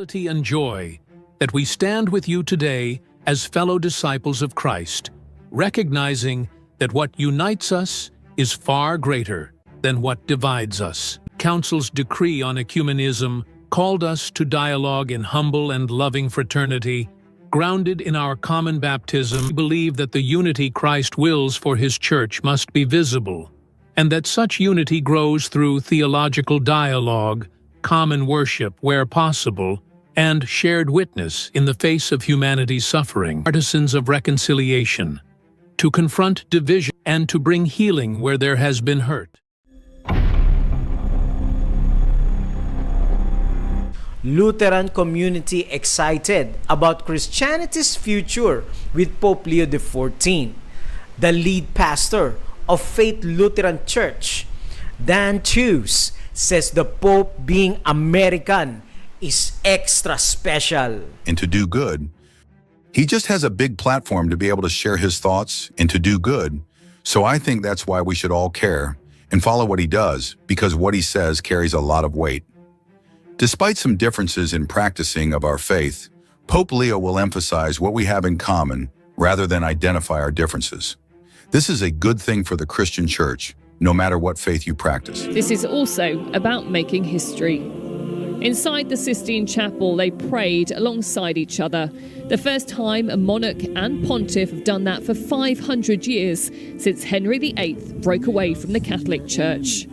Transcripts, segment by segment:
humility and joy that we stand with you today as fellow disciples of Christ, recognizing that what unites us is far greater than what divides us. Council's decree on ecumenism called us to dialogue in humble and loving fraternity, grounded in our common baptism. We believe that the unity Christ wills for his church must be visible, and that such unity grows through theological dialogue, common worship where possible, and shared witness in the face of humanity's suffering. Artisans of reconciliation, to confront division and to bring healing where there has been hurt. Lutheran community excited about Christianity's future with Pope Leo XIV. The lead pastor of Faith Lutheran Church, Dan Tews, says the Pope being American is extra special. And to do good, he just has a big platform to be able to share his thoughts and to do good. So I think that's why we should all care and follow what he does, because what he says carries a lot of weight. Despite some differences in practicing of our faith, Pope Leo will emphasize what we have in common rather than identify our differences. This is a good thing for the Christian church, no matter what faith you practice. This is also about making history. Inside the Sistine Chapel, they prayed alongside each other. The first time a monarch and pontiff have done that for 500 years, since Henry VIII broke away from the Catholic Church.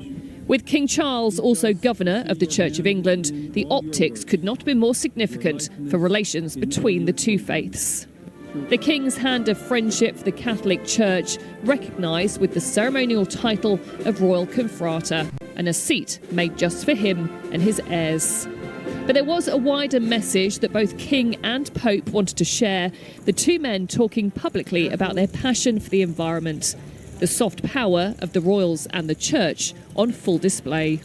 With King Charles also governor of the Church of England, the optics could not be more significant for relations between the two faiths. The King's hand of friendship for the Catholic Church, recognised with the ceremonial title of Royal Confrater, and a seat made just for him and his heirs. But there was a wider message that both King and Pope wanted to share, the two men talking publicly about their passion for the environment. The soft power of the royals and the church on full display.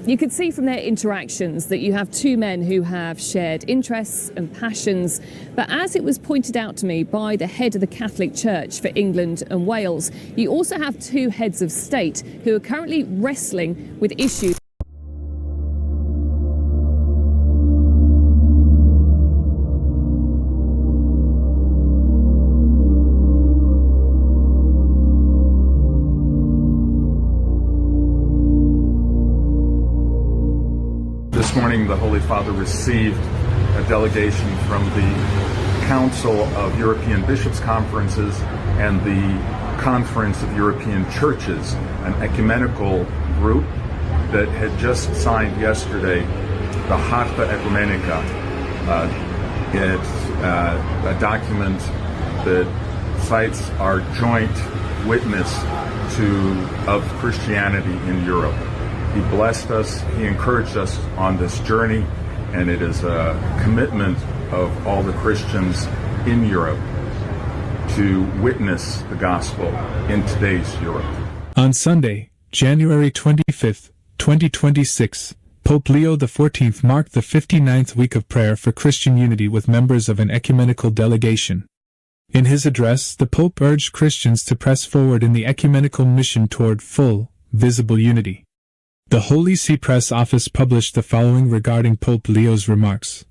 You could see from their interactions that you have two men who have shared interests and passions, but as it was pointed out to me by the head of the Catholic Church for England and Wales, you also have two heads of state who are currently wrestling with issues. This morning, the Holy Father received a delegation from the Council of European Bishops' Conferences and the Conference of European Churches, an ecumenical group that had just signed yesterday the Charta Ecumenica. It's a document that cites our joint witness of Christianity in Europe. He blessed us, he encouraged us on this journey, and it is a commitment of all the Christians in Europe to witness the gospel in today's Europe. On Sunday, January 25, 2026, Pope Leo XIV marked the 59th week of prayer for Christian unity with members of an ecumenical delegation. In his address, the Pope urged Christians to press forward in the ecumenical mission toward full, visible unity. The Holy See Press Office published the following regarding Pope Leo's remarks.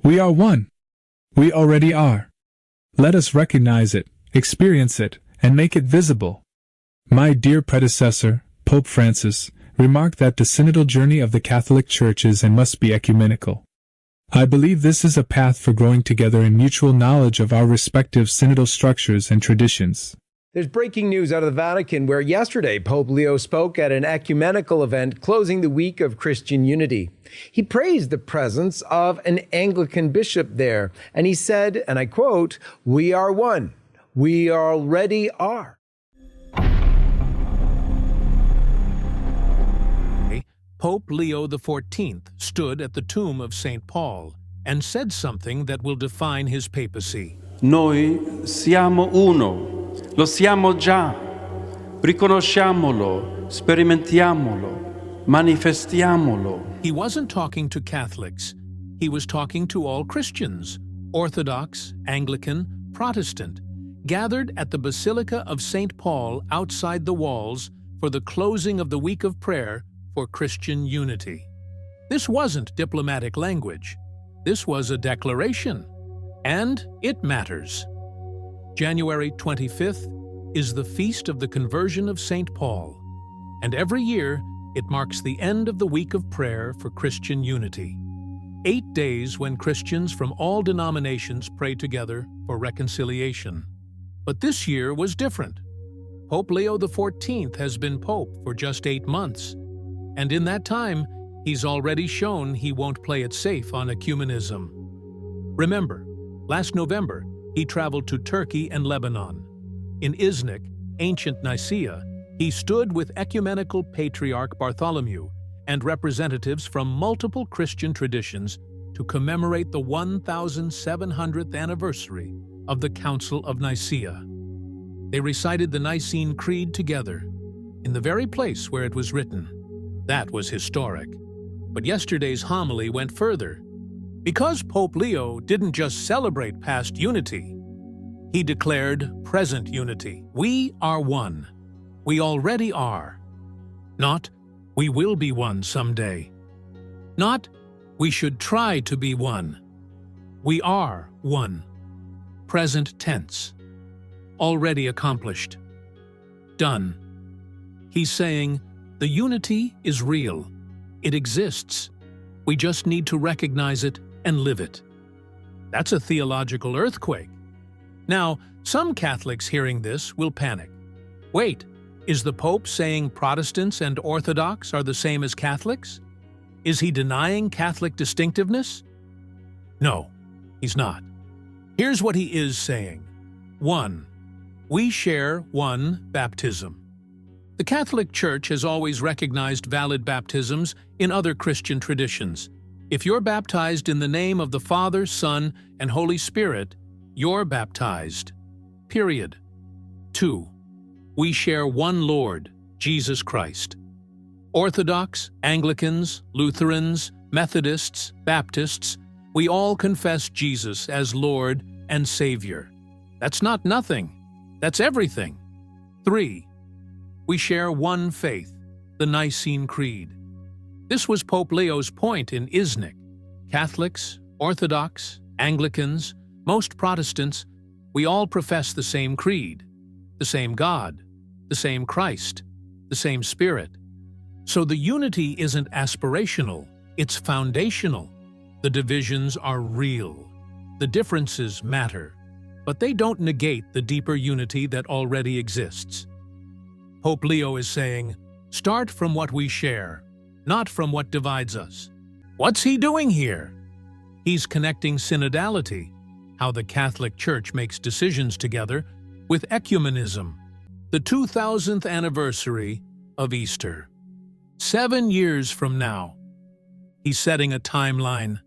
We are one. We already are. Let us recognize it, experience it, and make it visible. My dear predecessor, Pope Francis, remarked that the synodal journey of the Catholic Church is and must be ecumenical. I believe this is a path for growing together in mutual knowledge of our respective synodal structures and traditions. There's breaking news out of the Vatican where yesterday Pope Leo spoke at an ecumenical event closing the week of Christian unity. He praised the presence of an Anglican bishop there, and he said, and I quote, "We are one. We already are." Pope Leo XIV stood at the tomb of St. Paul and said something that will define his papacy. Noi siamo uno. Lo siamo già. Riconosciamolo, sperimentiamolo, manifestiamolo. He wasn't talking to Catholics. He was talking to all Christians, Orthodox, Anglican, Protestant, gathered at the Basilica of St. Paul outside the walls for the closing of the week of prayer for Christian unity. This wasn't diplomatic language. This was a declaration, and it matters. January 25th is the feast of the conversion of St. Paul, and every year it marks the end of the week of prayer for Christian unity. 8 days when Christians from all denominations pray together for reconciliation. But this year was different. Pope Leo XIV has been Pope for just 8 months, and in that time, he's already shown he won't play it safe on ecumenism. Remember, last November, he traveled to Turkey and Lebanon. In Iznik, ancient Nicaea, he stood with ecumenical patriarch Bartholomew and representatives from multiple Christian traditions to commemorate the 1700th anniversary of the Council of Nicaea. They recited the Nicene Creed together, in the very place where it was written. That was historic. But yesterday's homily went further. Because Pope Leo didn't just celebrate past unity, he declared present unity. We are one. We already are. Not, we will be one someday. Not, we should try to be one. We are one. Present tense. Already accomplished. Done. He's saying, the unity is real. It exists. We just need to recognize it and live it. That's a theological earthquake. Now, some Catholics hearing this will panic. Wait, is the Pope saying Protestants and Orthodox are the same as Catholics? Is he denying Catholic distinctiveness? No, he's not. Here's what he is saying. 1. We share one baptism. The Catholic Church has always recognized valid baptisms in other Christian traditions. If you're baptized in the name of the Father, Son, and Holy Spirit, you're baptized. Period. 2. We share one Lord, Jesus Christ. Orthodox, Anglicans, Lutherans, Methodists, Baptists, we all confess Jesus as Lord and Savior. That's not nothing. That's everything. 3. We share one faith, the Nicene Creed. This was Pope Leo's point in Iznik. Catholics, Orthodox, Anglicans, most Protestants, we all profess the same creed, the same God, the same Christ, the same Spirit. So the unity isn't aspirational, it's foundational. The divisions are real. The differences matter, but they don't negate the deeper unity that already exists. Pope Leo is saying, start from what we share, not from what divides us. What's he doing here? He's connecting synodality, how the Catholic Church makes decisions together, with ecumenism, the 2000th anniversary of Easter. 7 years from now. He's setting a timeline,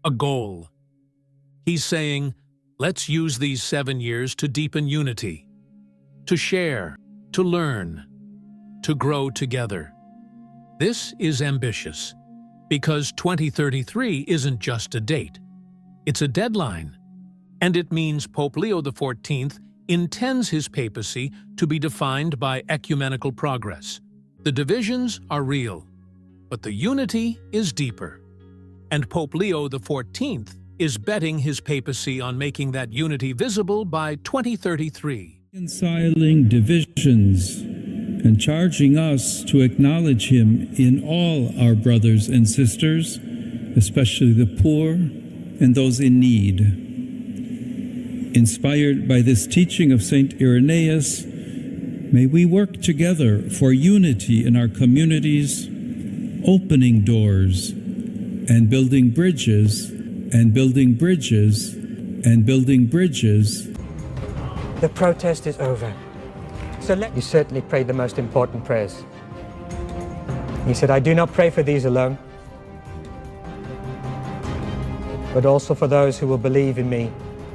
a goal. He's saying, let's use these 7 years to deepen unity, to share, to learn, to grow together. This is ambitious, because 2033 isn't just a date. It's a deadline, and it means Pope Leo XIV intends his papacy to be defined by ecumenical progress. The divisions are real, but the unity is deeper. And Pope Leo XIV is betting his papacy on making that unity visible by 2033. Reconciling divisions and charging us to acknowledge him in all our brothers and sisters, especially the poor and those in need. Inspired by this teaching of St. Irenaeus, may we work together for unity in our communities, opening doors and building bridges and building bridges and building bridges. The protest is over. So you certainly prayed the most important prayers. He said, I do not pray for these alone, but also for those who will believe in me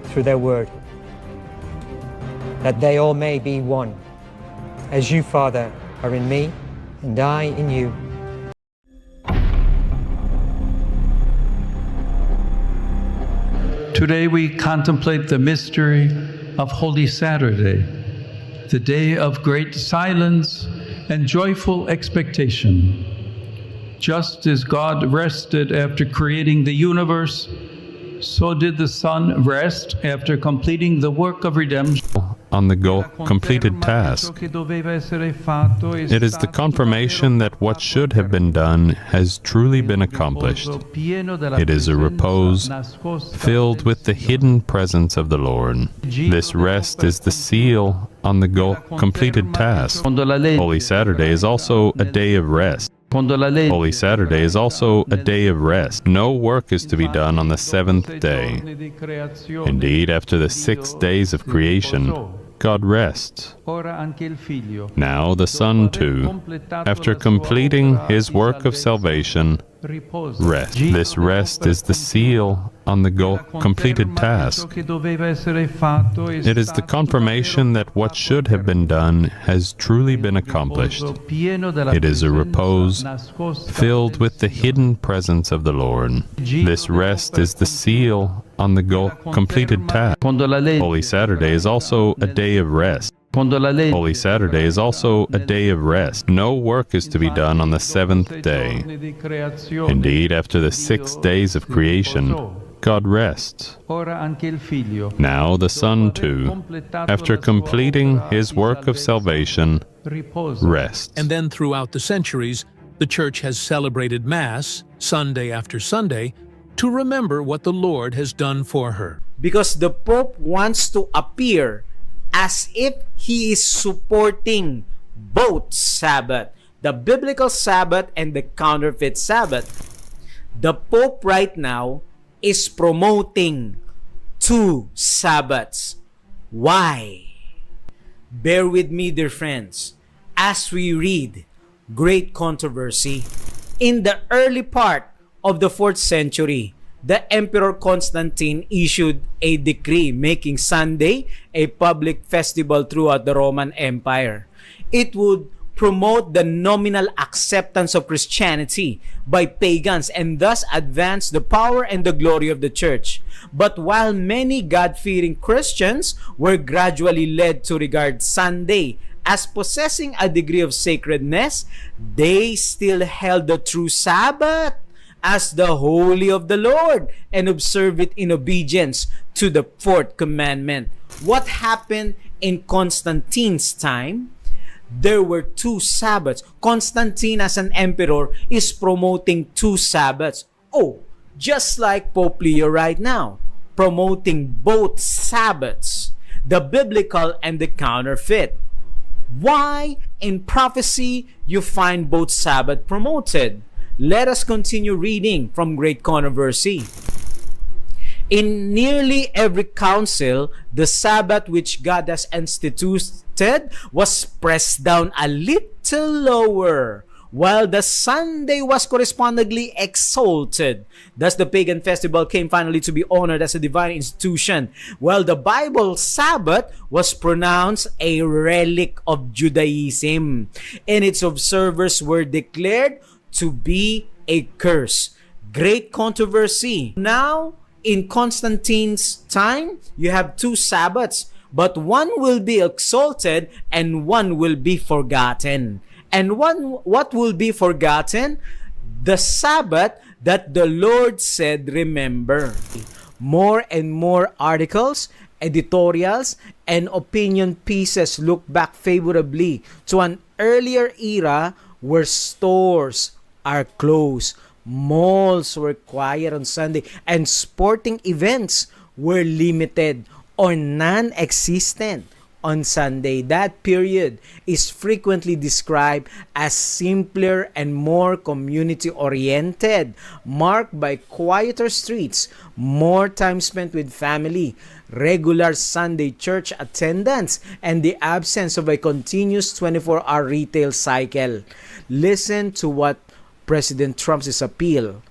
through their word, that they all may be one, as you, Father, are in me and I in you. Today we contemplate the mystery of Holy Saturday, the day of great silence and joyful expectation. Just as God rested after creating the universe, so did the Son rest after completing the work of redemption. On the completed task. It is the confirmation that what should have been done has truly been accomplished. It is a repose filled with the hidden presence of the Lord. This rest is the seal on the completed task. Holy Saturday is also a day of rest. Holy Saturday is also a day of rest. No work is to be done on the seventh day. Indeed, after the 6 days of creation, God rests. Now the Son too, after completing His work of salvation, rests. This rest is the seal on the completed task. It is the confirmation that what should have been done has truly been accomplished. It is a repose filled with the hidden presence of the Lord. This rest is the seal on the completed task. Holy Saturday is also a day of rest. Holy Saturday is also a day of rest. No work is to be done on the seventh day. Indeed, after the 6 days of creation, God rests. Now the Son too, after completing His work of salvation, rests. And then throughout the centuries, the Church has celebrated Mass, Sunday after Sunday, to remember what the Lord has done for her. Because the Pope wants to appear as if he is supporting both Sabbath, the biblical Sabbath and the counterfeit Sabbath. The Pope right now is promoting 2 Sabbaths. Why? Bear with me, dear friends, as we read Great Controversy. In the early part of the 4th century, the Emperor Constantine issued a decree making Sunday a public festival throughout the Roman Empire. It would promote the nominal acceptance of Christianity by pagans and thus advance the power and the glory of the Church. But while many God-fearing Christians were gradually led to regard Sunday as possessing a degree of sacredness, they still held the true Sabbath as the holy of the Lord and observe it in obedience to the 4th commandment. What happened in Constantine's time? There were 2 Sabbaths. Constantine as an emperor is promoting 2 Sabbaths. Oh, just like Pope Leo right now, promoting both Sabbaths, the biblical and the counterfeit. Why in prophecy you find both Sabbath promoted? Let us continue reading from Great Controversy. In nearly every council, the Sabbath which God has instituted was pressed down a little lower, while the Sunday was correspondingly exalted. Thus the pagan festival came finally to be honored as a divine institution, while the Bible Sabbath was pronounced a relic of Judaism, and its observers were declared to be a curse. Great Controversy. Now, in Constantine's time, you have 2 Sabbaths, but one will be exalted and one will be forgotten. And what will be forgotten? The Sabbath that the Lord said, remember. More and more articles, editorials, and opinion pieces look back favorably to an earlier era where stores are closed, malls were quiet on Sunday, and sporting events were limited or non-existent on Sunday. That period is frequently described as simpler and more community-oriented, marked by quieter streets, more time spent with family, regular Sunday church attendance, and the absence of a continuous 24-hour retail cycle. Listen to what President Trump's appeal,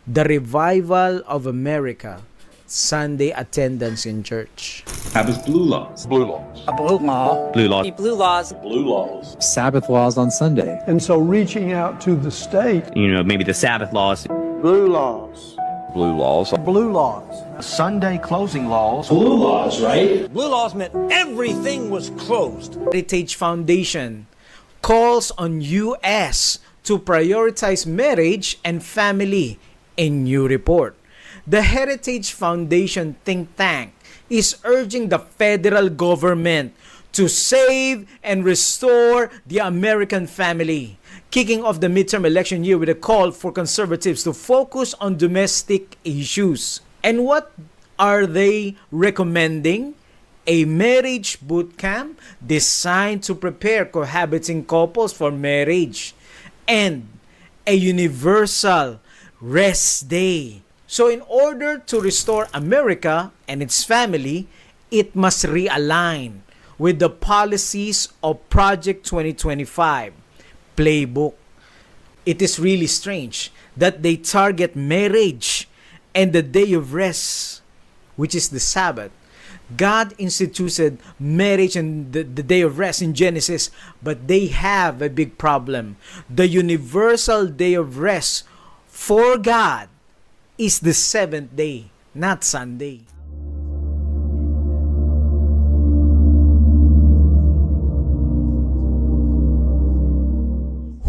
the revival of America, Sunday attendance in church. Sabbath blue laws. Blue laws. A blue law. Blue laws. Blue laws. Blue laws. Sabbath laws on Sunday. And so reaching out to the state. Maybe the Sabbath laws. Blue laws. Blue laws. Blue laws. Sunday closing laws. Blue laws, right? Blue laws meant everything was closed. Heritage Foundation calls on U.S. to prioritize marriage and family, a new report. The Heritage Foundation think tank is urging the federal government to save and restore the American family, kicking off the midterm election year with a call for conservatives to focus on domestic issues. And what are they recommending? A marriage boot camp designed to prepare cohabiting couples for marriage, and a universal rest day. So in order to restore America and its family, it must realign with the policies of Project 2025 playbook. It is really strange that they target marriage and the day of rest, which is the Sabbath. God instituted marriage and the day of rest in Genesis, but they have a big problem. The universal day of rest for God is the seventh day, not Sunday.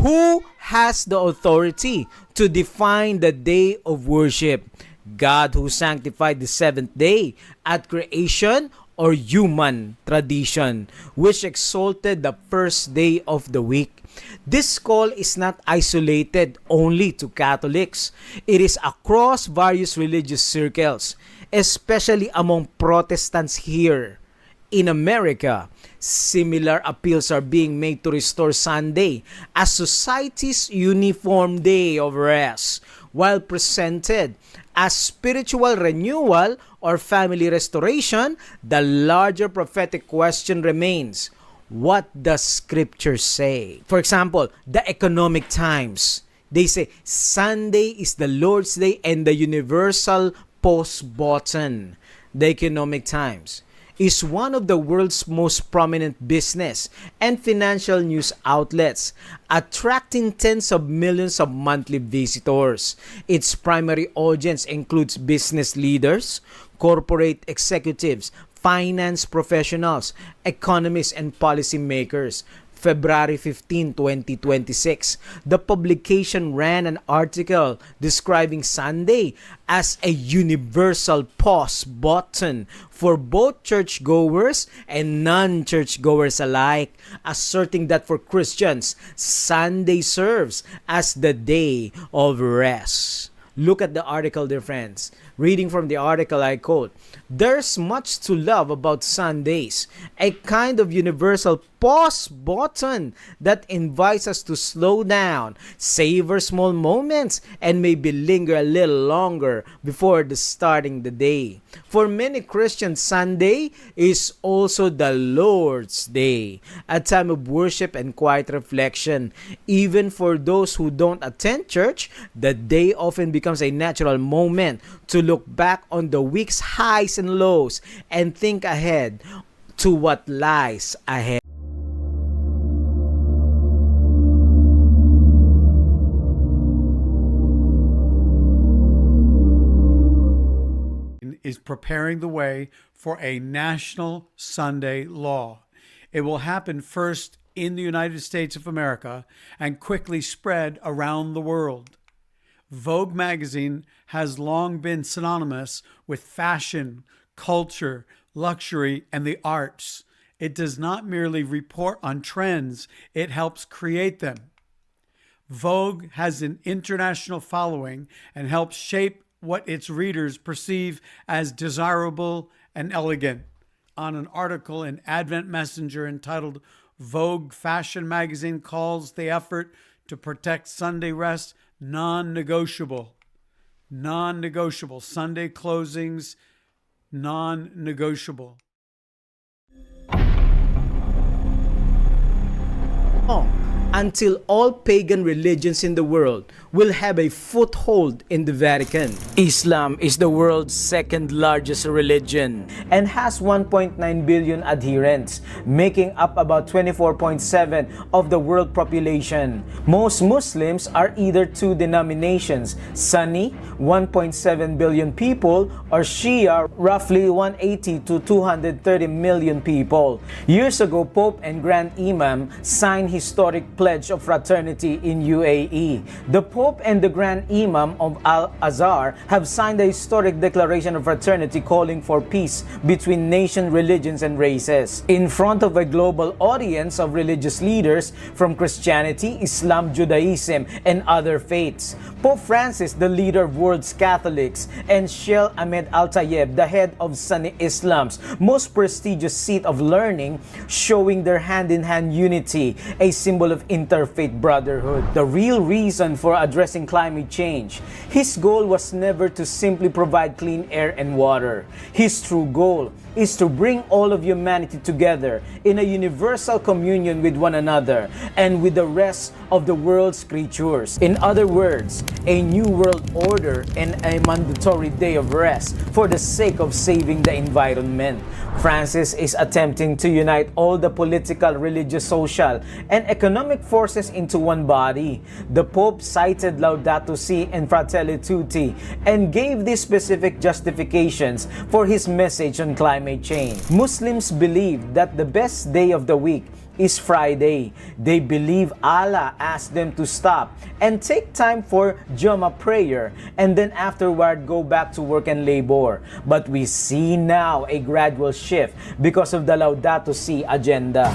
Who has the authority to define the day of worship? God, who sanctified the seventh day at creation, or human tradition, which exalted the first day of the week? This call is not isolated only to Catholics. It is across various religious circles, especially among Protestants here. In America, similar appeals are being made to restore Sunday as society's uniform day of rest, while presented as spiritual renewal or family restoration. The larger prophetic question remains: what does Scripture say? For example, the Economic Times, they say Sunday is the Lord's Day and the universal pause button. The Economic Times is one of the world's most prominent business and financial news outlets, attracting tens of millions of monthly visitors. Its primary audience includes business leaders, corporate executives, finance professionals, economists, and policymakers. February 15, 2026, the publication ran an article describing Sunday as a universal pause button for both churchgoers and non-churchgoers alike, asserting that for Christians, Sunday serves as the day of rest. Look at the article, dear friends. Reading from the article, I quote, "There's much to love about Sundays, a kind of universal pause button that invites us to slow down, savor small moments, and maybe linger a little longer before starting the day. For many Christians, Sunday is also the Lord's Day, a time of worship and quiet reflection. Even for those who don't attend church, the day often becomes a natural moment to look back on the week's highs and lows and think ahead to what lies ahead." Is preparing the way for a national Sunday law. It will happen first in the United States of America and quickly spread around the world. Vogue magazine has long been synonymous with fashion, culture, luxury, and the arts. It does not merely report on trends, it helps create them. Vogue has an international following and helps shape what its readers perceive as desirable and elegant. On an article in Advent Messenger entitled "Vogue Fashion Magazine Calls the Effort to Protect Sunday Rest Non-Negotiable." Non-negotiable. Sunday closings, non-negotiable. Until all pagan religions in the world will have a foothold in the Vatican. Islam is the world's second largest religion and has 1.9 billion adherents, making up about 24.7% of the world population. Most Muslims are either two denominations, Sunni, 1.7 billion people, or Shia, roughly 180 to 230 million people. Years ago, Pope and Grand Imam signed historic pledge of fraternity in UAE. The Pope and the Grand Imam of Al-Azhar have signed a historic declaration of fraternity calling for peace between nation, religions, and races. In front of a global audience of religious leaders from Christianity, Islam, Judaism, and other faiths, Pope Francis, the leader of world Catholics, and Sheikh Ahmed Al-Tayeb, the head of Sunni Islam's most prestigious seat of learning, showing their hand-in-hand unity, a symbol of interfaith brotherhood. The real reason for addressing climate change. His goal was never to simply provide clean air and water. His true goal is to bring all of humanity together in a universal communion with one another and with the rest of the world's creatures. In other words, a new world order and a mandatory day of rest for the sake of saving the environment. Francis is attempting to unite all the political, religious, social, and economic forces into one body. The Pope cited Laudato Si and Fratelli Tutti and gave these specific justifications for his message on climate change. Muslims believe that the best day of the week is Friday. They believe Allah asked them to stop and take time for Jummah prayer and then afterward go back to work and labor. But we see now a gradual shift because of the Laudato Si agenda.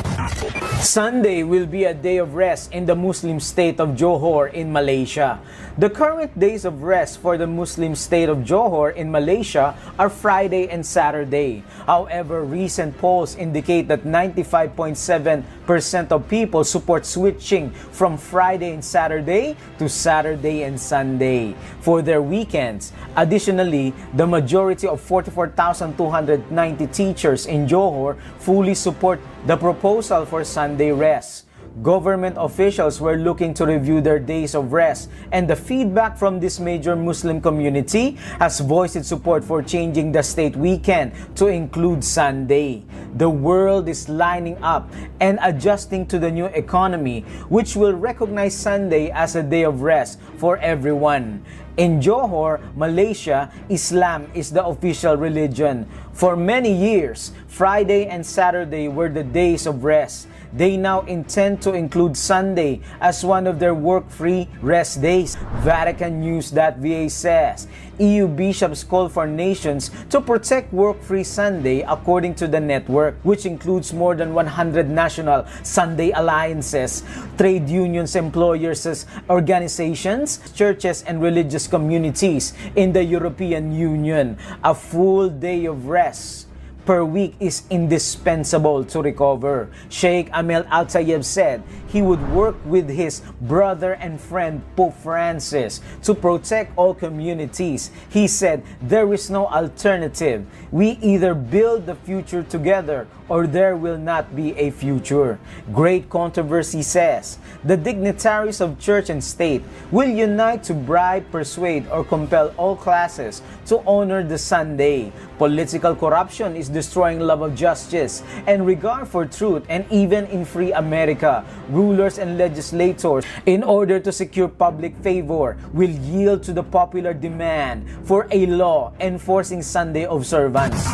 Sunday will be a day of rest in the Muslim state of Johor in Malaysia. The current days of rest for the Muslim state of Johor in Malaysia are Friday and Saturday. However, recent polls indicate that 95.7% of people support switching from Friday and Saturday to Saturday and Sunday for their weekends. Additionally, the majority of 44,290 teachers in Johor fully support the proposal for Sunday rest. Government officials were looking to review their days of rest, and the feedback from this major Muslim community has voiced its support for changing the state weekend to include Sunday. The world is lining up and adjusting to the new economy, which will recognize Sunday as a day of rest for everyone. In Johor, Malaysia, Islam is the official religion. For many years, Friday and Saturday were the days of rest. They now intend to include Sunday as one of their work-free rest days. Vatican News.va says, EU bishops call for nations to protect work-free Sunday according to the network, which includes more than 100 national Sunday alliances, trade unions, employers, organizations, churches, and religious communities in the European Union. A full day of rest per week is indispensable to recover. Sheikh Ahmed Al-Tayeb said he would work with his brother and friend Pope Francis to protect all communities. He said there is no alternative. We either build the future together or there will not be a future. Great Controversy says the dignitaries of church and state will unite to bribe, persuade, or compel all classes to honor the Sunday. Political corruption is destroying love of justice and regard for truth, and even in free America, rulers and legislators, in order to secure public favor, will yield to the popular demand for a law enforcing Sunday observance.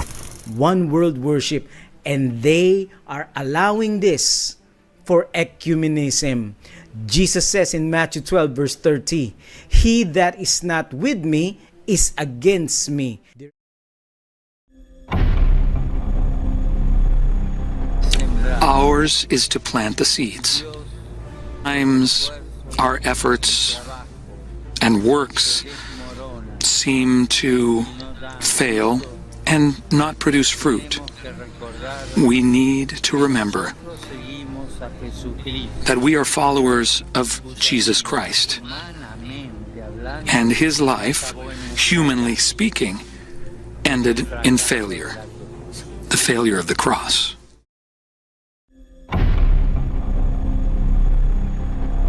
One world worship, and they are allowing this for ecumenism. Jesus says in Matthew 12 verse 30, "He that is not with me is against me." Ours is to plant the seeds. Sometimes our efforts and works seem to fail and not produce fruit. We need to remember that we are followers of Jesus Christ, and his life, humanly speaking, ended in failure, the failure of the cross.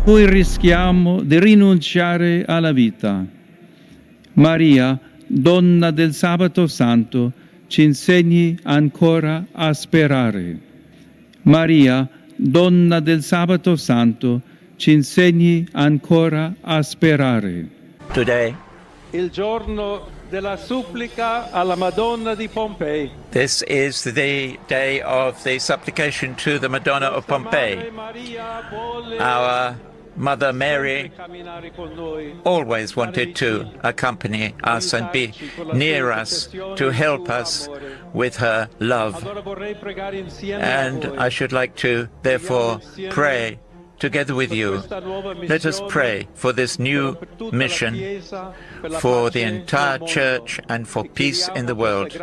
Poi rischiamo di rinunciare alla vita. Maria, donna del sabato santo, ci insegni ancora a sperare. Maria, donna del sabato santo, ci insegni ancora a sperare. Today, il giorno della supplica alla Madonna di Pompei. This is the day of the supplication to the Madonna of Pompeii. Our Mother Mary always wanted to accompany us and be near us, to help us with her love. And I should like to therefore pray together with you. Let us pray for this new mission, for the entire church and for peace in the world.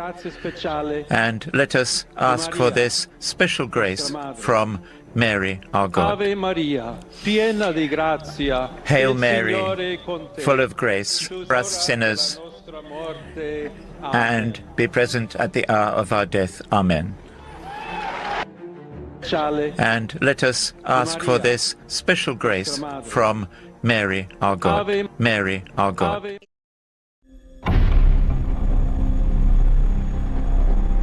And let us ask for this special grace from Mary, our God. Ave Maria, piena di grazia. Hail Mary, full of grace, for us sinners, and be present at the hour of our death. Amen. And let us ask for this special grace from Mary, our God. Mary, our God.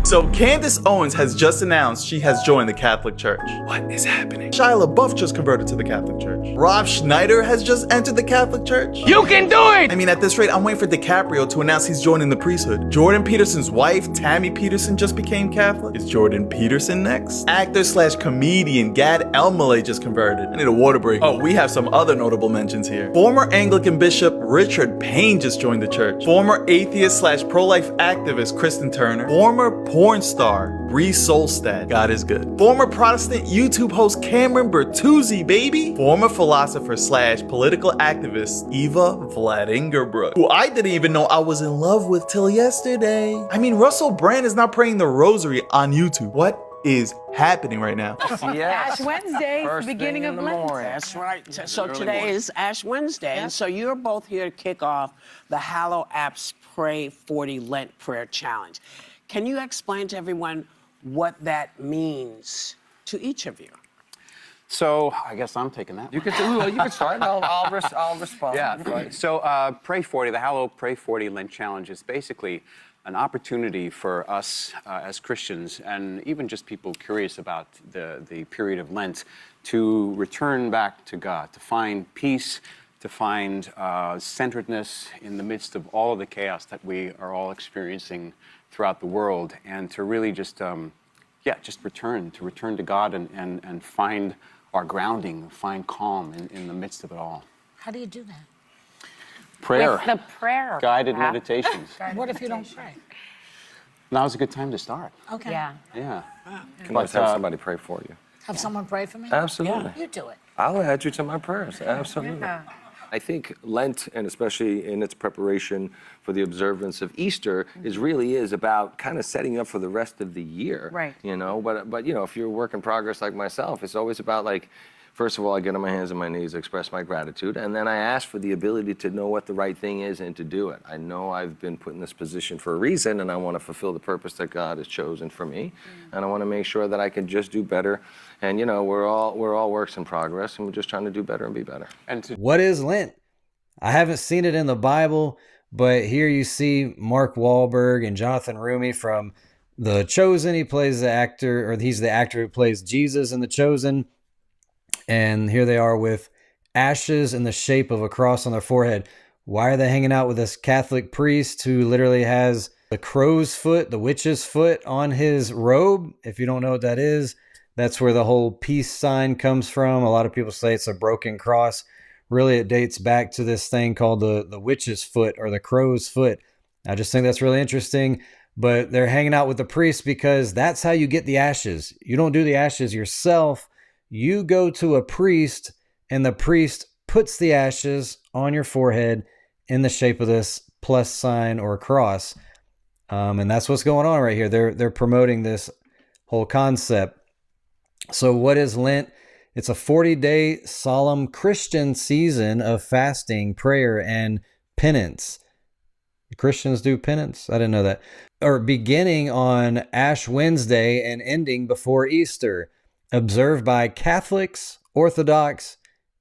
So Candace Owens has just announced she has joined the Catholic Church. What is happening? Shia LaBeouf just converted to the Catholic Church. Rob Schneider has just entered the Catholic Church. You can do it! I mean, at this rate, I'm waiting for DiCaprio to announce he's joining the priesthood. Jordan Peterson's wife, Tammy Peterson, just became Catholic. Is Jordan Peterson next? Actor/comedian Gad Elmaleh just converted. I need a water break. Oh, we have some other notable mentions here. Former Anglican Bishop Richard Payne just joined the church. Former atheist/pro-life activist Kristen Turner. Former porn star Bree Solstad, God is good. Former Protestant YouTube host Cameron Bertuzzi, baby. Former philosopher/political activist Eva Vladingerbrook, who I didn't even know I was in love with till yesterday. I mean, Russell Brand is now praying the rosary on YouTube. What is happening right now? Ash Wednesday, First beginning of Lent. That's right. So today is Ash Wednesday, and so you're both here to kick off the Hallow Apps Pray 40 Lent Prayer Challenge. Can you explain to everyone what that means to each of you? So I guess I'm taking that. You can start. I'll respond. Yeah. Right. So Pray 40, the Hallow Pray 40 Lent Challenge is basically an opportunity for us as Christians and even just people curious about the period of Lent to return back to God, to find peace, to find centeredness in the midst of all of the chaos that we are all experiencing throughout the world, and to really just return to God and find our grounding, find calm in the midst of it all. How do you do that? Prayer. With the prayer. Guided path. meditations. What if you don't pray? Now's a good time to start. Okay. Yeah. Yeah. Can always have somebody pray for you. Have someone pray for me? Absolutely. You do it. I'll add you to my prayers. Absolutely. Yeah. I think Lent, and especially in its preparation for the observance of Easter, really is about kind of setting up for the rest of the year. Right. You know, but you know, if you're a work in progress like myself, it's always about, like, first of all, I get on my hands and my knees, express my gratitude, and then I ask for the ability to know what the right thing is and to do it. I know I've been put in this position for a reason, and I want to fulfill the purpose that God has chosen for me, and I want to make sure that I can just do better. And you know, we're all works in progress, and we're just trying to do better and be better. What is Lent? I haven't seen it in the Bible, but here you see Mark Wahlberg and Jonathan Rumi from The Chosen. He plays the actor, or he's the actor who plays Jesus in The Chosen. And here they are with ashes in the shape of a cross on their forehead. Why are they hanging out with this Catholic priest who literally has the crow's foot, the witch's foot on his robe? If you don't know what that is, that's where the whole peace sign comes from. A lot of people say it's a broken cross. Really, it dates back to this thing called the witch's foot or the crow's foot. I just think that's really interesting. But they're hanging out with the priest because that's how you get the ashes. You don't do the ashes yourself. You go to a priest, and the priest puts the ashes on your forehead in the shape of this plus sign or cross. And that's what's going on right here. They're promoting this whole concept. So what is Lent? It's a 40-day solemn Christian season of fasting, prayer, and penance. Christians do penance? I didn't know that. Or beginning on Ash Wednesday and ending before Easter. Observed by Catholics, Orthodox,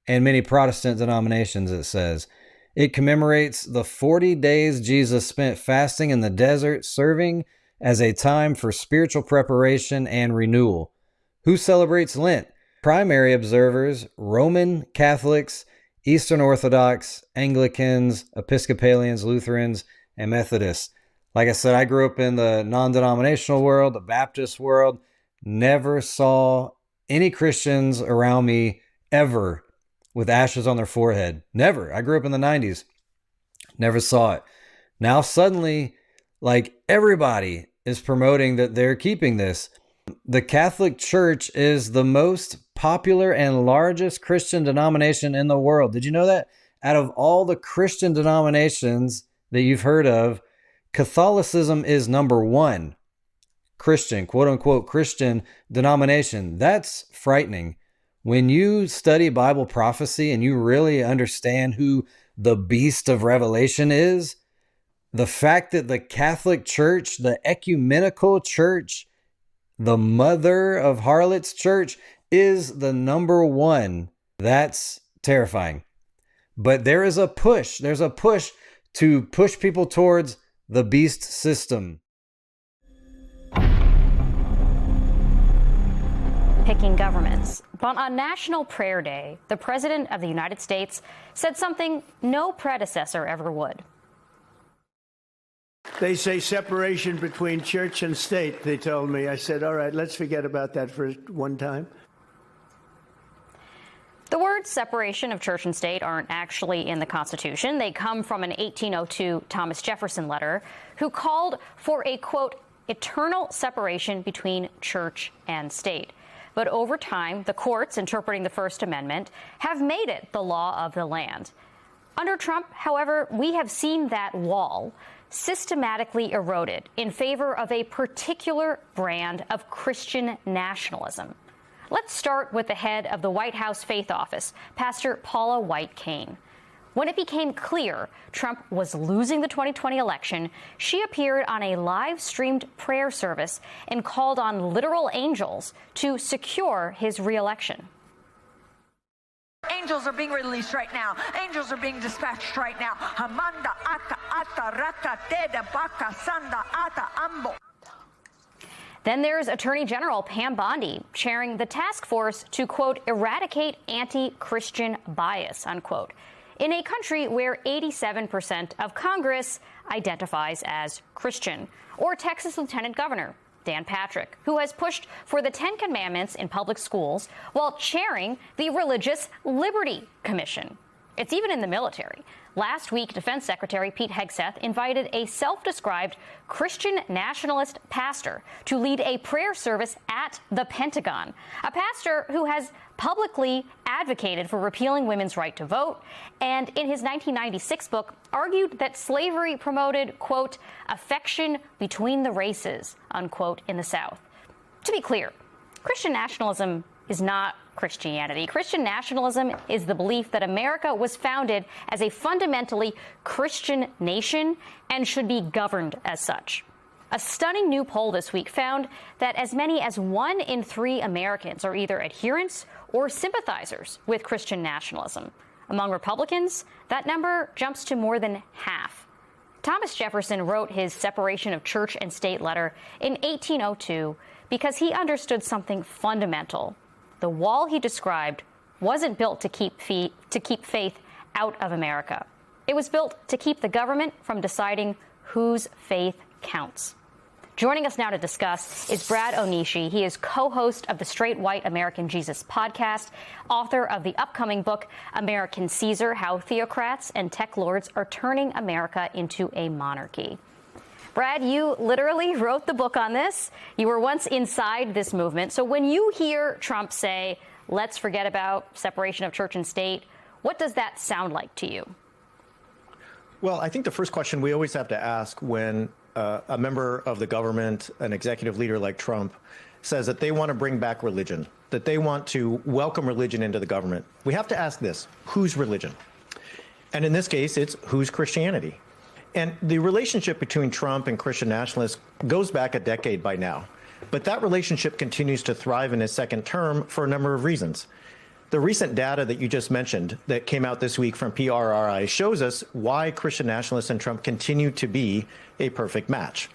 and many Protestant denominations, it says. It commemorates the 40 days Jesus spent fasting in the desert, serving as a time for spiritual preparation and renewal. Who celebrates Lent? Primary observers, Roman Catholics, Eastern Orthodox, Anglicans, Episcopalians, Lutherans, and Methodists. Like I said, I grew up in the non-denominational world, the Baptist world, never saw any Christians around me ever with ashes on their forehead. Never. I grew up in the 90s. Never saw it. Now suddenly, like, everybody is promoting that they're keeping this. The Catholic Church is the most popular and largest Christian denomination in the world. Did you know that? Out of all the Christian denominations that you've heard of, Catholicism is number one Christian, quote unquote, Christian denomination. That's frightening. When you study Bible prophecy and you really understand who the beast of Revelation is, the fact that the Catholic Church, the ecumenical church, the mother of harlots church is the number one, that's terrifying. But there is a push. There's a push to push people towards the beast system. Picking governments. But on National Prayer Day, the President of the United States said something no predecessor ever would. They say separation between church and state, they told me. I said, all right, let's forget about that for one time. The words separation of church and state aren't actually in the Constitution. They come from an 1802 Thomas Jefferson letter who called for a, quote, eternal separation between church and state. But over time, the courts interpreting the First Amendment have made it the law of the land. Under Trump, however, we have seen that wall systematically eroded in favor of a particular brand of Christian nationalism. Let's start with the head of the White House Faith Office, Pastor Paula White-Cain. When it became clear Trump was losing the 2020 election, she appeared on a live-streamed prayer service and called on literal angels to secure his re-election. Angels are being released right now. Angels are being dispatched right now. Hamanda aka ata raka teda baka sanda ata ambo. Then there's Attorney General Pam Bondi chairing the task force to, quote, eradicate anti-Christian bias, unquote, in a country where 87% of Congress identifies as Christian. Or Texas Lieutenant Governor Dan Patrick, who has pushed for the 10 Commandments in public schools while chairing the Religious Liberty Commission. It's even in the military. Last week, Defense Secretary Pete Hegseth invited a self-described Christian nationalist pastor to lead a prayer service at the Pentagon, a pastor who has publicly advocated for repealing women's right to vote, and in his 1996 book argued that slavery promoted, quote, affection between the races, unquote, in the South. To be clear, Christian nationalism is not Christianity. Christian nationalism is the belief that America was founded as a fundamentally Christian nation and should be governed as such. A stunning new poll this week found that as many as 1 in 3 Americans are either adherents or sympathizers with Christian nationalism. Among Republicans, that number jumps to more than half. Thomas Jefferson wrote his separation of church and state letter in 1802 because he understood something fundamental. The wall he described wasn't built to keep faith out of America. It was built to keep the government from deciding whose faith counts. Joining us now to discuss is Brad Onishi. He is co-host of the Straight White American Jesus podcast, author of the upcoming book, American Caesar, How Theocrats and Tech Lords Are Turning America into a Monarchy. Brad, you literally wrote the book on this. You were once inside this movement. So when you hear Trump say, let's forget about separation of church and state, what does that sound like to you? Well, I think the first question we always have to ask when a member of the government, an executive leader like Trump, says that they want to bring back religion, that they want to welcome religion into the government, we have to ask this: whose religion? And in this case, it's whose Christianity? And the relationship between Trump and Christian nationalists goes back a decade by now. But that relationship continues to thrive in his second term for a number of reasons. The recent data that you just mentioned that came out this week from PRRI shows us why Christian nationalists and Trump continue to be a perfect match.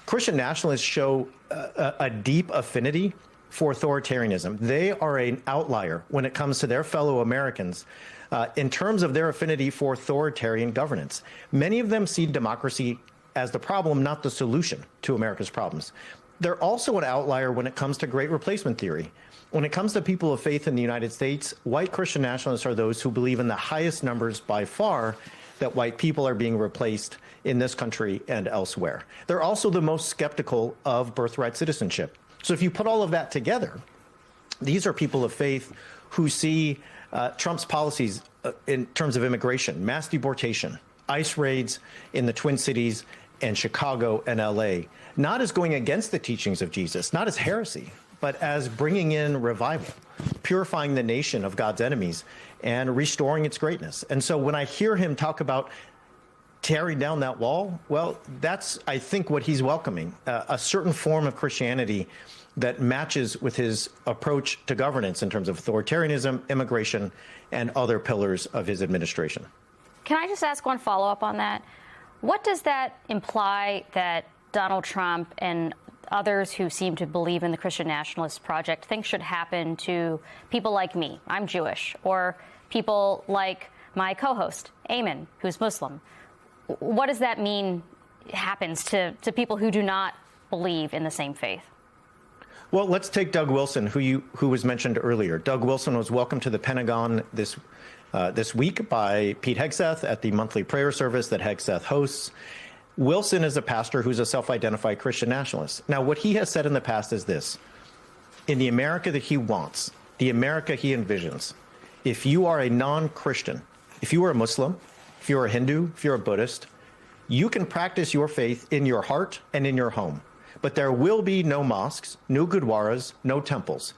Christian nationalists show a deep affinity for authoritarianism. They are an outlier when it comes to their fellow Americans in terms of their affinity for authoritarian governance. Many of them see democracy as the problem, not the solution to America's problems. They're also an outlier when it comes to great replacement theory. When it comes to people of faith in the United States, white Christian nationalists are those who believe in the highest numbers by far that white people are being replaced in this country and elsewhere. They're also the most skeptical of birthright citizenship. So if you put all of that together, these are people of faith who see Trump's policies in terms of immigration, mass deportation, ICE raids in the Twin Cities and Chicago and LA, not as going against the teachings of Jesus, not as heresy, but as bringing in revival, purifying the nation of God's enemies and restoring its greatness. And so when I hear him talk about tearing down that wall, well, that's, I think, what he's welcoming, a certain form of Christianity that matches with his approach to governance in terms of authoritarianism, immigration, and other pillars of his administration. Can I just ask one follow-up on that? What does that imply that Donald Trump and others who seem to believe in the Christian Nationalist Project think should happen to people like me? I'm Jewish. Or people like my co-host, Eamon, who's Muslim. What does that mean happens to people who do not believe in the same faith? Well, let's take Doug Wilson, who was mentioned earlier. Doug Wilson was welcomed to the Pentagon this week by Pete Hegseth at the monthly prayer service that Hegseth hosts. Wilson is a pastor who's a self-identified Christian nationalist. Now, what he has said in the past is this: in the America that he wants, the America he envisions, if you are a non-Christian, if you are a Muslim, if you're a Hindu, if you're a Buddhist, you can practice your faith in your heart and in your home. But there will be no mosques, no gurdwaras, no temples.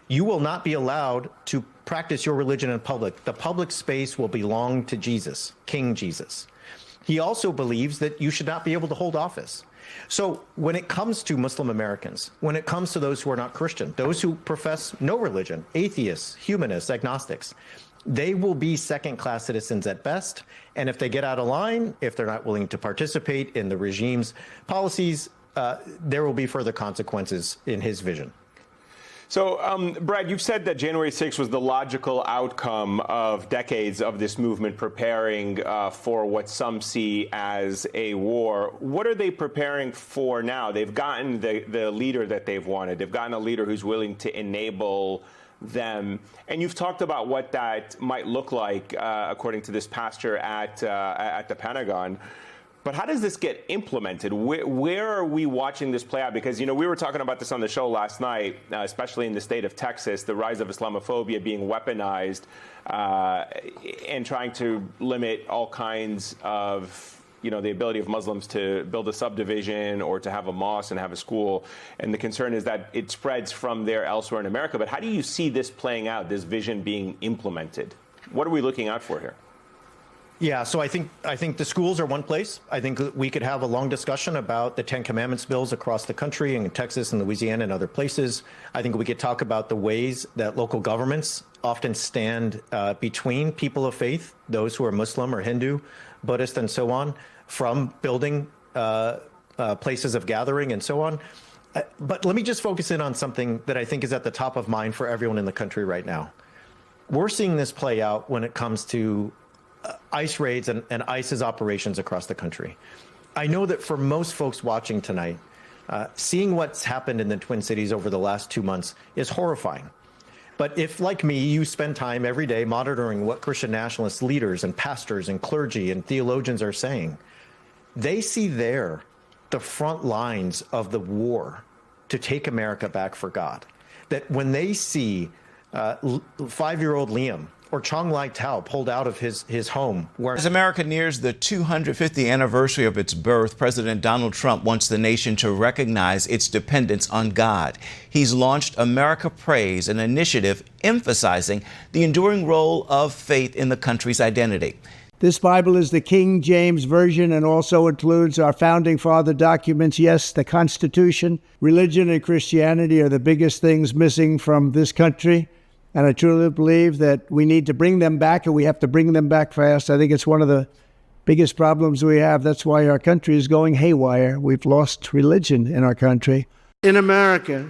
You will not be allowed to practice your religion in public. The public space will belong to Jesus, King Jesus. He also believes that you should not be able to hold office. So when it comes to Muslim Americans, when it comes to those who are not Christian, those who profess no religion, atheists, humanists, agnostics, they will be second-class citizens at best. And if they get out of line, if they're not willing to participate in the regime's policies, there will be further consequences in his vision. So, Brad, you've said that January 6th was the logical outcome of decades of this movement preparing for what some see as a war. What are they preparing for now? They've gotten the leader that they've wanted. They've gotten a leader who's willing to enable them. And you've talked about what that might look like, according to this pastor at the Pentagon. But how does this get implemented? Where are we watching this play out? Because, you know, we were talking about this on the show last night, especially in the state of Texas, the rise of Islamophobia being weaponized and trying to limit all kinds of, you know, the ability of Muslims to build a subdivision or to have a mosque and have a school. And the concern is that it spreads from there elsewhere in America. But how do you see this playing out, this vision being implemented? What are we looking out for here? Yeah, so I think the schools are one place. I think we could have a long discussion about the Ten Commandments bills across the country, in Texas and Louisiana and other places. I think we could talk about the ways that local governments often stand between people of faith, those who are Muslim or Hindu, Buddhist, and so on, from building places of gathering and so on. But let me just focus in on something that I think is at the top of mind for everyone in the country right now. We're seeing this play out when it comes to ICE raids and ICE's operations across the country. I know that for most folks watching tonight, seeing what's happened in the Twin Cities over the last 2 months is horrifying. But if, like me, you spend time every day monitoring what Christian nationalist leaders and pastors and clergy and theologians are saying, they see there the front lines of the war to take America back for God. That when they see 5-year-old Liam or Chong Lai Tao pulled out of his home. As America nears the 250th anniversary of its birth, President Donald Trump wants the nation to recognize its dependence on God. He's launched America Prays, an initiative emphasizing the enduring role of faith in the country's identity. This Bible is the King James Version and also includes our founding father documents. Yes, the Constitution. Religion and Christianity are the biggest things missing from this country. And I truly believe that we need to bring them back, and we have to bring them back fast. I think it's one of the biggest problems we have. That's why our country is going haywire. We've lost religion in our country. In America,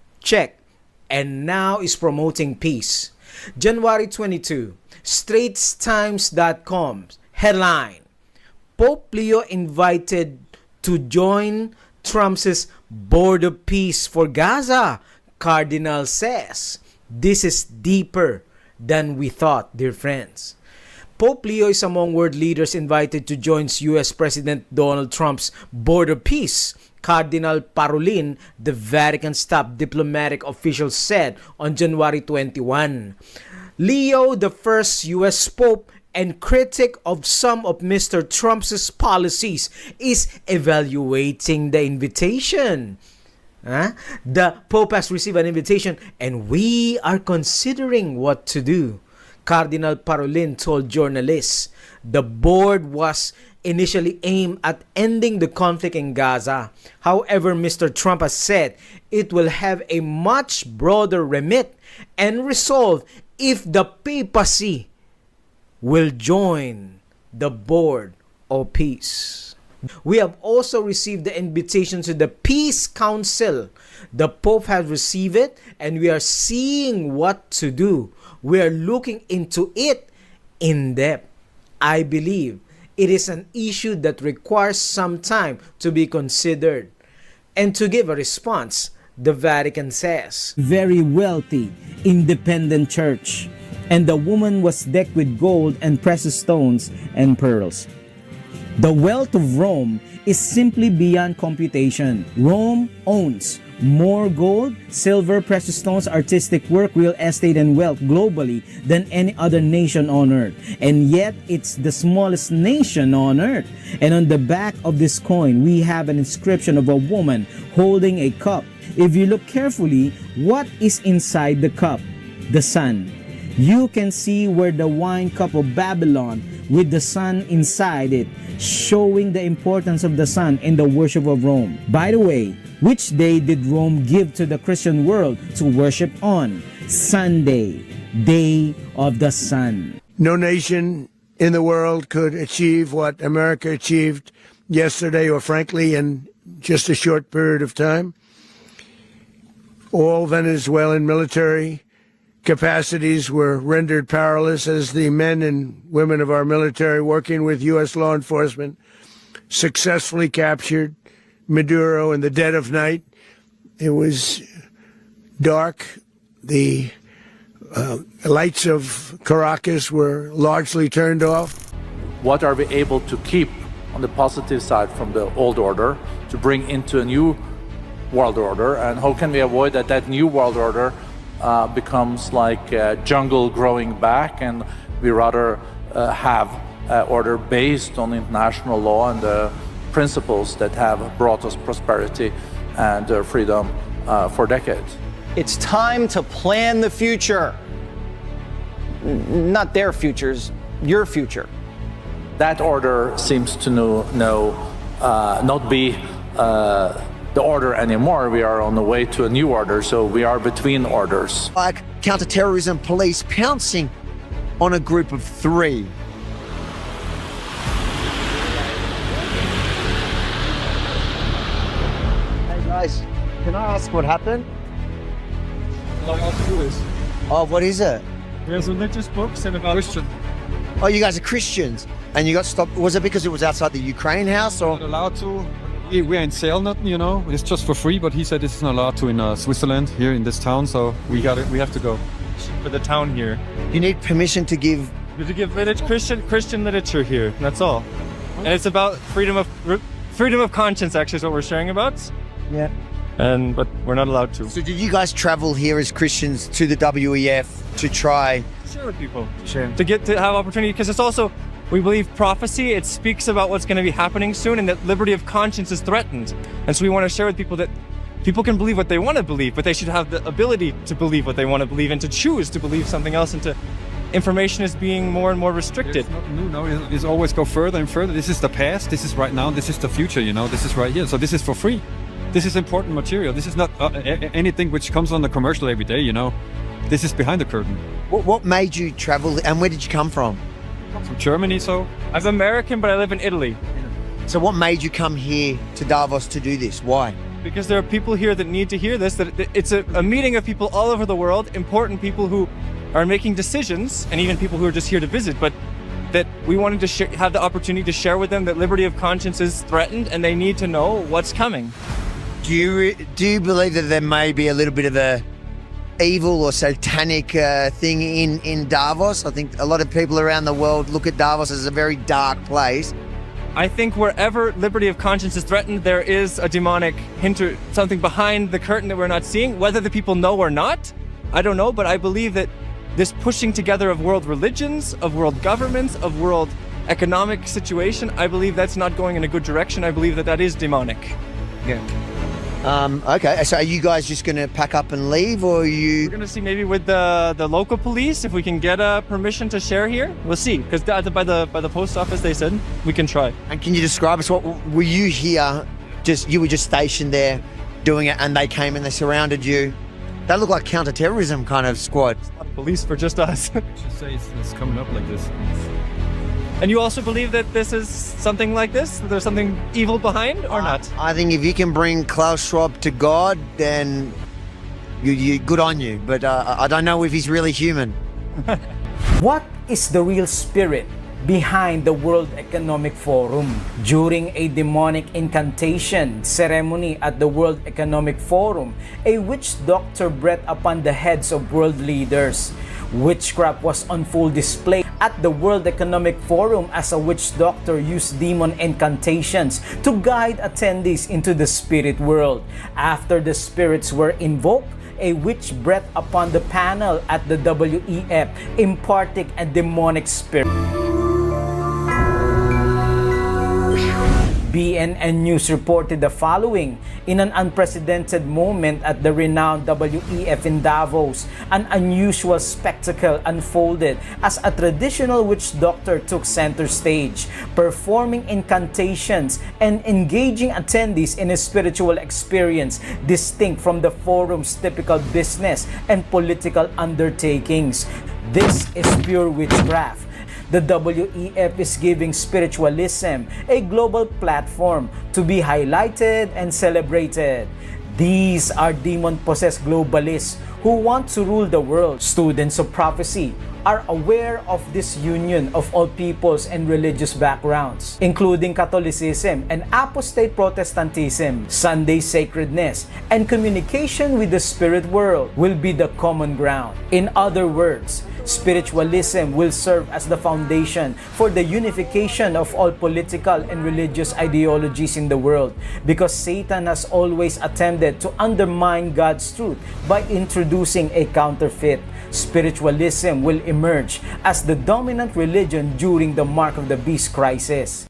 Check. And now is promoting peace. January 22, StraitsTimes.com headline: Pope Leo invited to join Trump's Board of Peace for Gaza. Cardinal says, this is deeper than we thought, dear friends. Pope Leo is among world leaders invited to join U.S. President Donald Trump's Board of Peace. Cardinal Parolin, the Vatican's top diplomatic official, said on January 21. Leo, the first U.S. Pope and critic of some of Mr. Trump's policies, is evaluating the invitation. The Pope has received an invitation and we are considering what to do. Cardinal Parolin told journalists the board was initially aimed at ending the conflict in Gaza. However, Mr. Trump has said it will have a much broader remit and resolve if the papacy will join the Board of Peace. We have also received the invitation to the Peace Council. The Pope has received it and we are seeing what to do. We are looking into it in depth. I believe it is an issue that requires some time to be considered. And to give a response, the Vatican says, very wealthy, independent church, and the woman was decked with gold and precious stones and pearls. The wealth of Rome is simply beyond computation. Rome owns more gold, silver, precious stones, artistic work, real estate, and wealth globally than any other nation on earth. And yet, it's the smallest nation on earth. And on the back of this coin, we have an inscription of a woman holding a cup. If you look carefully, what is inside the cup? The sun. You can see where the wine cup of Babylon with the sun inside it, showing the importance of the sun in the worship of Rome. By the way, which day did Rome give to the Christian world to worship on? Sunday, day of the sun. No nation in the world could achieve what America achieved yesterday, or frankly, in just a short period of time. All Venezuelan military capacities were rendered powerless as the men and women of our military, working with U.S. law enforcement, successfully captured Maduro in the dead of night. It was dark. The lights of Caracas were largely turned off. What are we able to keep on the positive side from the old order to bring into a new world order, and how can we avoid that new world order becomes like a jungle growing back, and we rather have order based on international law and the principles that have brought us prosperity and freedom for decades. It's time to plan the future. Not their futures, your future. That order seems to not be the order anymore. We are on the way to a new order, so we are between orders. Like counterterrorism police pouncing on a group of 3. Hey guys, can I ask what happened? Like how to do this. Oh, what is it? There's religious books and about Christian. Oh, you guys are Christians, and you got stopped. Was it because it was outside the Ukraine house, or? Not allowed to. We ain't sale nothing, you know. It's just for free, but he said this is not allowed to in Switzerland, here in this town, so we have to go. For the town here. You need permission to give. To give Christian literature here. That's all. And it's about freedom of conscience. Actually, is what we're sharing about. Yeah. But we're not allowed to. So did you guys travel here as Christians to the WEF to try? Share with people. To have opportunity, because it's also. We believe prophecy, it speaks about what's going to be happening soon, and that liberty of conscience is threatened. And so we want to share with people that people can believe what they want to believe, but they should have the ability to believe what they want to believe and to choose to believe something else. And information is being more and more restricted. It's not new, no, it's always go further and further. This is the past, this is right now, this is the future, you know, this is right here. So this is for free. This is important material. This is not anything which comes on the commercial every day, you know. This is behind the curtain. What made you travel, and where did you come from? From Germany, so? I'm American, but I live in Italy. So what made you come here to Davos to do this? Why? because there are people here that need to hear this, that it's a meeting of people all over the world, important people who are making decisions, and even people who are just here to visit, but that we wanted to have the opportunity to share with them that liberty of conscience is threatened and they need to know what's coming. Do you believe that there may be a little bit of a evil or satanic thing in Davos? I think a lot of people around the world look at Davos as a very dark place. I think wherever liberty of conscience is threatened, there is a demonic something behind the curtain that we're not seeing. Whether the people know or not, I don't know, but I believe that this pushing together of world religions, of world governments, of world economic situation, I believe that's not going in a good direction. I believe that that is demonic. Yeah. Okay, so are you guys just going to pack up and leave, or are you... We're going to see maybe with the local police if we can get permission to share here. We'll see, because by the post office they said we can try. And can you describe us, what were you here, you were just stationed there doing it, and they came and they surrounded you? That looked like counter-terrorism kind of squad. Police for just us. Just say it's coming up like this. And you also believe that this is something like this? That there's something evil behind, or not? I think if you can bring Klaus Schwab to God, then you good on you. But I don't know if he's really human. What is the real spirit behind the World Economic Forum? During a demonic incantation ceremony at the World Economic Forum, a witch doctor breathed upon the heads of world leaders. Witchcraft was on full display at the World Economic Forum as a witch doctor used demon incantations to guide attendees into the spirit world. After the spirits were invoked, a witch breathed upon the panel at the WEF, imparting a demonic spirit. BNN News reported the following: in an unprecedented moment at the renowned WEF in Davos, an unusual spectacle unfolded as a traditional witch doctor took center stage, performing incantations and engaging attendees in a spiritual experience distinct from the forum's typical business and political undertakings. This is pure witchcraft. The WEF is giving spiritualism a global platform to be highlighted and celebrated. These are demon-possessed globalists who want to rule the world. Students of prophecy are aware of this union of all peoples and religious backgrounds, including Catholicism and apostate Protestantism. Sunday sacredness and communication with the spirit world will be the common ground. In other words, spiritualism will serve as the foundation for the unification of all political and religious ideologies in the world, because Satan has always attempted to undermine God's truth by introducing a counterfeit. Spiritualism will emerge as the dominant religion during the Mark of the Beast crisis.